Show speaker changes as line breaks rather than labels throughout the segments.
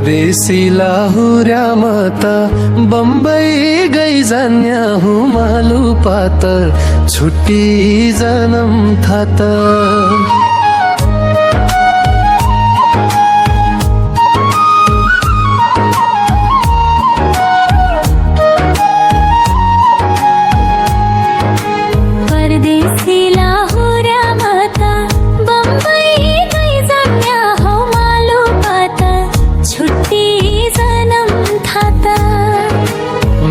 परदेसी लाहुर्या मता बम्बई गई जान्या हूँ मालु पात छुट्टी जन्म थात
परदेसी लाहुर्या मता बम्बई गई जान्या हूँ मालु पात छुट्टी जन्म थाता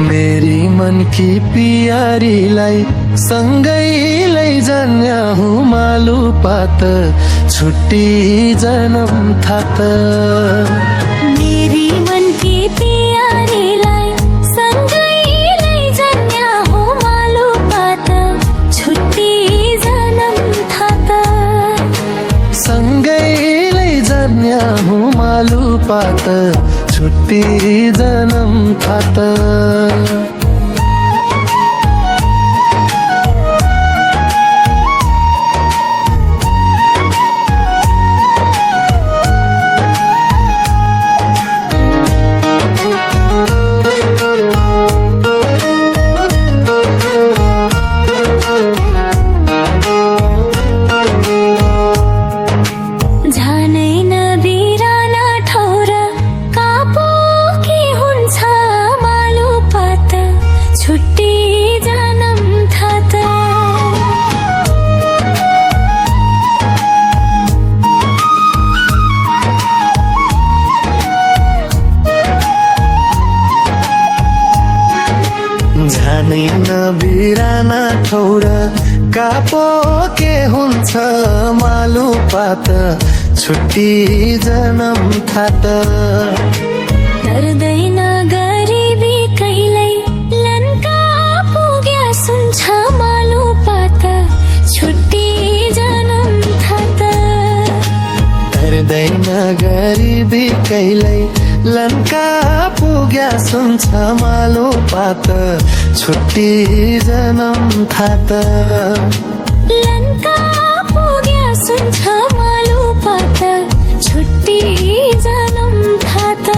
मेरी मन की पियारीलाई सँगै लैजान्या हूँ मालु पात छुट्टी जन्म थात
मेरी मन की पियारीलाई सँगै लैजान्या हूँ मालु पात छुट्टी जन्म थाता
सँगै लैजान्या हूँ मालु पात छुट्टी जन्म थात
जानै नबिराना ठौर कापो के हुन्छ मालु पात छुट्टी जन्म थात
जानै नबिराना ठौर कापो के हुन्छ मालु पात छुट्टी जन्म थात
डर्दैन गरिबी कहिल्यै लन्का पुग्या सुन्छ मालु पात छुट्टी जन्म थात
डर्दैन गरिबी कहिल्यै लन्का पुग्या सुन्छ मालु पात छुट्टी जन्म थात
लन्का पुग्या सुन्छ मालु पात छुट्टी जन्म थात